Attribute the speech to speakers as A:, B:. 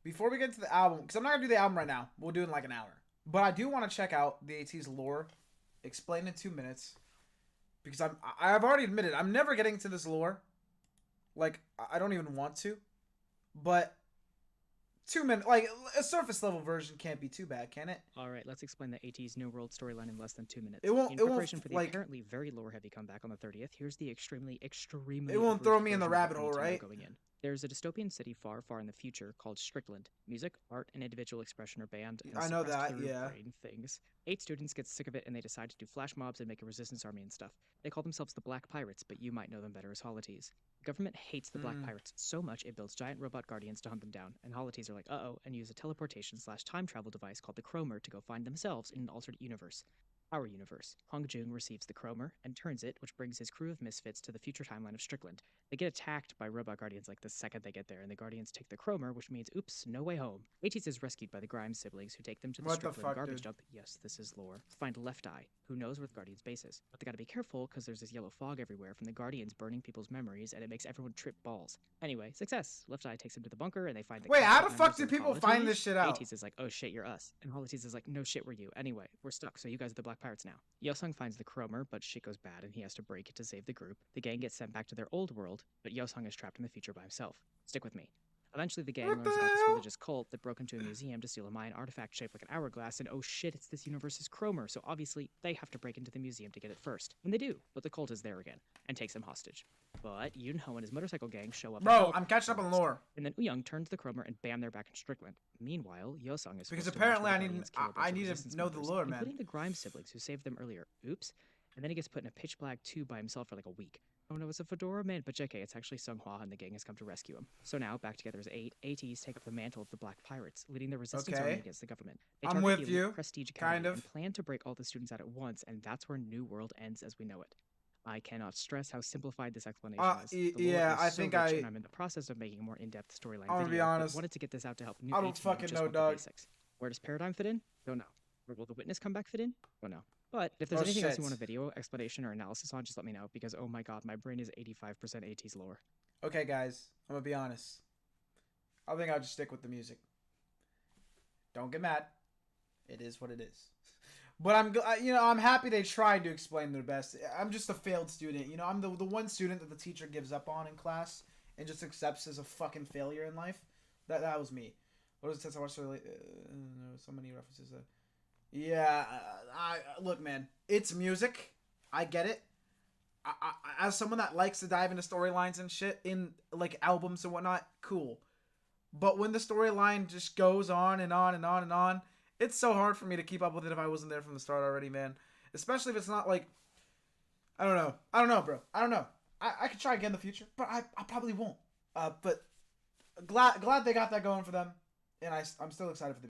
A: before we get to the album, because I'm not gonna do the album right now. We'll do it in like an hour. But I do want to check out the Ateez lore, explained in 2 minutes, because I've already admitted I'm never getting to this lore. Like I don't even want to, but 2 minutes, like a surface level version can't be too bad, can it?
B: All right, let's explain the AT's New World storyline in less than 2 minutes.
A: It won't.
B: In
A: It
B: preparation
A: won't
B: for the
A: like.
B: apparently very lore-heavy comeback on the 30th, here's the extremely
A: It won't throw
B: abridged
A: me in the
B: version of
A: rabbit
B: what you
A: hole,
B: need to know
A: right?
B: going in. There's a dystopian city far, far in the future called Strickland. Music, art, and individual expression are banned, and
A: I know
B: suppressed
A: that.
B: through
A: Yeah.
B: brain things. 8 students get sick of it, and they decide to do flash mobs and make a resistance army and stuff. They call themselves the Black Pirates, but you might know them better as Holotees. The government hates the Black
A: Mm.
B: Pirates so much it builds giant robot guardians to hunt them down, and Holotees are like, uh-oh, and use a teleportation/time travel device called the Chromer to go find themselves in an alternate universe. Our universe. Hong Jung receives the Chromer and turns it, which brings his crew of misfits to the future timeline of Strickland. They get attacked by robot guardians like the second they get there, and the guardians take the Chromer, which means, oops, no way home. Ateez is rescued by the Grimes siblings, who take them to the
A: What the
B: Strickland
A: fuck,
B: garbage
A: dude?
B: dump. Yes, this is lore. To find Left Eye, who knows where the Guardians' base is. But they gotta be careful, because there's this yellow fog everywhere from the Guardians burning people's memories, and it makes everyone trip balls. Anyway, success. Left Eye takes him to the bunker, and they find the
A: Wait, how
B: captured
A: the fuck
B: members
A: do
B: of
A: people find
B: Holotees.
A: this shit out?
B: Ateez is like, oh shit, you're us. And Holotees is like, no shit, we're you. Anyway, we're stuck, so you guys are the Black Pirates now. Yosung finds the Chromer, but shit goes bad, and he has to break it to save the group. The gang gets sent back to their old world, but Yosung is trapped in the future by himself. Stick with me. Eventually, the gang
A: What the
B: learns about this
A: hell?
B: religious cult that broke into a museum to steal a Mayan artifact shaped like an hourglass, and oh shit, it's this universe's Chromer, so obviously they have to break into the museum to get it first. And they do, but the cult is there again, and takes them hostage. But Yunho and his motorcycle gang show up.
A: Bro, I'm catching up on lore.
B: And then Uyang turns the Chromer, and bam, they're back in Strickland. Meanwhile, Yosung is
A: Because
B: forced to watch
A: apparently
B: while
A: I
B: the
A: need
B: Guardians kill a
A: I
B: bunch of
A: need to
B: Resistance
A: know the
B: members,
A: lore, man.
B: including the Grimes siblings who saved them earlier. Oops. And then he gets put in a pitch black tube by himself for like a week. Oh no, it's a fedora man, but JK, it's actually Sunghwa, and the gang has come to rescue him. So now, back together as 8, Ateez take up the mantle of the Black Pirates, leading the resistance army
A: Okay.
B: against the government. They
A: I'm
B: target
A: with
B: the elite
A: you,
B: Prestige
A: kind
B: Academy
A: of.
B: and plan to break all the students out at once, and that's where New World ends as we know it. I cannot stress how simplified this explanation is. The lore
A: Yeah,
B: is
A: I
B: so
A: think
B: rich, and I'm in the process of making a more in-depth storyline
A: I'm gonna
B: video,
A: be
B: but
A: honest.
B: wanted to get this out to help new
A: I don't
B: 18 who
A: fucking
B: just
A: know,
B: want the
A: dog.
B: basics. Where does Paradigm fit in? Don't know. Where will the Witness come back fit in? Don't know. But if there's
A: Oh
B: anything else you
A: shit.
B: want a video, explanation, or analysis on, just let me know, because oh my god, my brain is 85% AT's lore.
A: Okay, guys, I'm gonna be honest. I think I'll just stick with the music. Don't get mad. It is what it is. But I'm happy they tried to explain their best. I'm just a failed student. I'm the one student that the teacher gives up on in class and just accepts as a fucking failure in life. That was me. What was it? I watched so many references. Yeah, look, man. It's music. I get it. As someone that likes to dive into storylines and shit in like albums and whatnot, cool. But when the storyline just goes on and on and on and on, it's so hard for me to keep up with it if I wasn't there from the start already, man. Especially if it's not like, I don't know. I don't know, bro. I don't know. I could try again in the future, but I probably won't. But glad they got that going for them, and I'm still excited for the